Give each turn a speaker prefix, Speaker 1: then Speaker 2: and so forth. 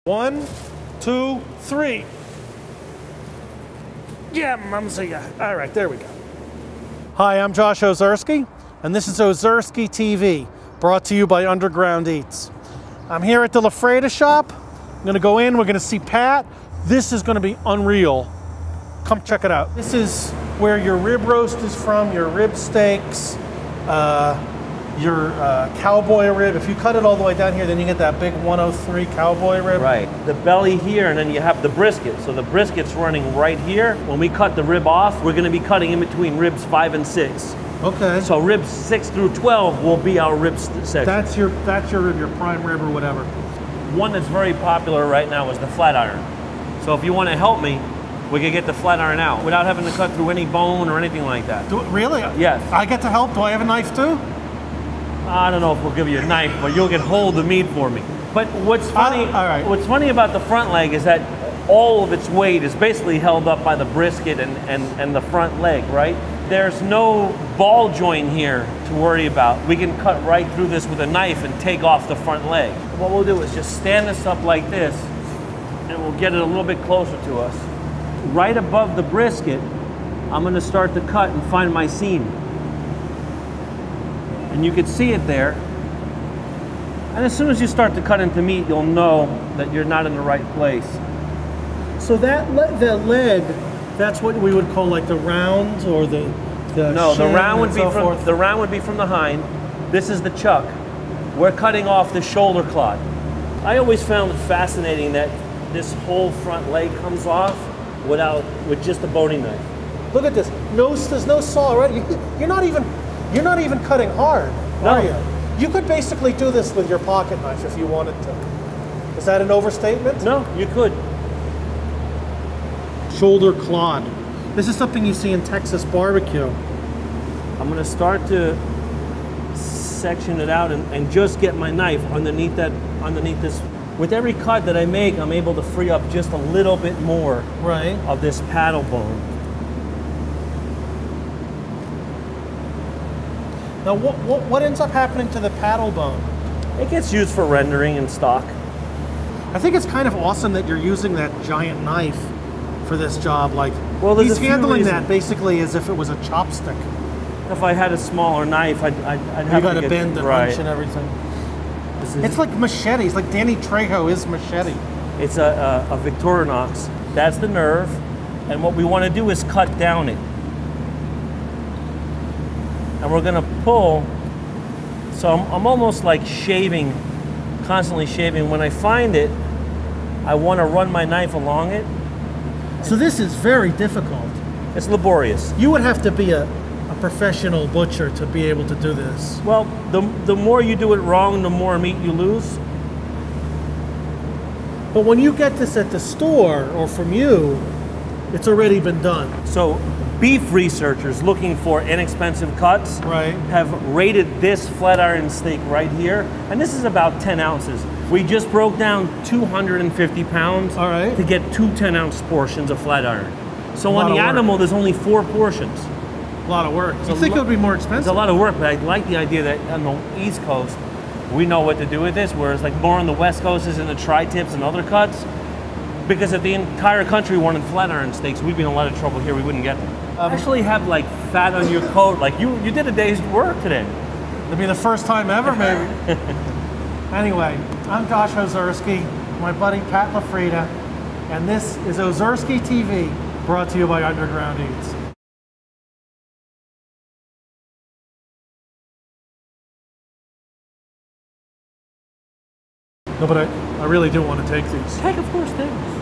Speaker 1: 1, 2, 3. Yeah, Mumsy. All right, there we go. Hi, I'm Josh Ozerski, and this is Ozerski TV, brought to you by Underground Eats. I'm here at the La Freda shop. I'm gonna go in, we're gonna see Pat. This is gonna be unreal. Come check it out. This is where your rib roast is from, your rib steaks, your cowboy rib. If you cut it all the way down here, then you get that big 103 cowboy rib.
Speaker 2: Right. The belly here, and then you have the brisket. So the brisket's running right here. When we cut the rib off, we're gonna be cutting in between ribs 5 and 6.
Speaker 1: Okay.
Speaker 2: So ribs 6 through 12 will be our rib section.
Speaker 1: That's your rib, your prime rib or whatever.
Speaker 2: One that's very popular right now is the flat iron. So if you want to help me, we can get the flat iron out without having to cut through any bone or anything like that.
Speaker 1: Really?
Speaker 2: Yes.
Speaker 1: I get to help? Do I have a knife too?
Speaker 2: I don't know if we'll give you a knife, but you'll get hold of the meat for me. But what's funny,
Speaker 1: all right.
Speaker 2: What's funny about the front leg is that all of its weight is basically held up by the brisket and the front leg, right? There's no ball joint here to worry about. We can cut right through this with a knife and take off the front leg. What we'll do is just stand this up like this, and we'll get it a little bit closer to us. Right above the brisket, I'm gonna start to cut and find my seam. And you can see it there. And as soon as you start to cut into meat, you'll know that you're not in the right place.
Speaker 1: So that the leg, that's what we would call like the round or the
Speaker 2: no, the round would be
Speaker 1: forth.
Speaker 2: the round would be from the hind. This is the chuck. We're cutting off the shoulder clod. I always found it fascinating that this whole front leg comes off with just a boning knife.
Speaker 1: Look at this. No, there's no saw, right? You're not even cutting hard, are you? You could basically do this with your pocket knife if you wanted to. Is that an overstatement?
Speaker 2: No, you could.
Speaker 1: Shoulder clod. This is something you see in Texas barbecue.
Speaker 2: I'm gonna start to section it out and just get my knife underneath this. With every cut that I make, I'm able to free up just a little bit more of this paddle bone.
Speaker 1: Now, what ends up happening to the paddle bone?
Speaker 2: It gets used for rendering and stock.
Speaker 1: I think it's kind of awesome that you're using that giant knife for this job. Like,
Speaker 2: well,
Speaker 1: he's handling that basically as if it was a chopstick.
Speaker 2: If I had a smaller knife, I'd have
Speaker 1: you got to bend and wrench and everything. It's like machetes, like Danny Trejo is machete.
Speaker 2: It's a Victorinox. That's the nerve, and what we want to do is cut down it. And we're gonna pull, so I'm almost like shaving, constantly shaving. When I find it, I want to run my knife along it.
Speaker 1: So this is very difficult.
Speaker 2: It's laborious.
Speaker 1: You would have to be a professional butcher to be able to do this.
Speaker 2: Well, the more you do it wrong, the more meat you lose.
Speaker 1: But when you get this at the store or from you, it's already been done.
Speaker 2: So beef researchers looking for inexpensive cuts have rated this flat iron steak right here, and this is about 10 ounces. We just broke down 250 pounds to get 2 10-ounce portions of flat iron. So on the animal, there's only 4 portions.
Speaker 1: A lot of work. You think it would be more expensive?
Speaker 2: It's a lot of work, but I like the idea that on the East Coast, we know what to do with this, whereas like more on the West Coast is in the tri-tips and other cuts. Because if the entire country wanted flat iron steaks, we'd be in a lot of trouble here. We wouldn't get them. Actually have like fat on your coat, like you did a day's work today.
Speaker 1: It'll be the first time ever, maybe. Anyway, I'm Josh Ozerski, my buddy Pat La Freda, and this is Ozerski TV, brought to you by Underground Eats. No, but I really do want to take these.
Speaker 2: Take, of course, things.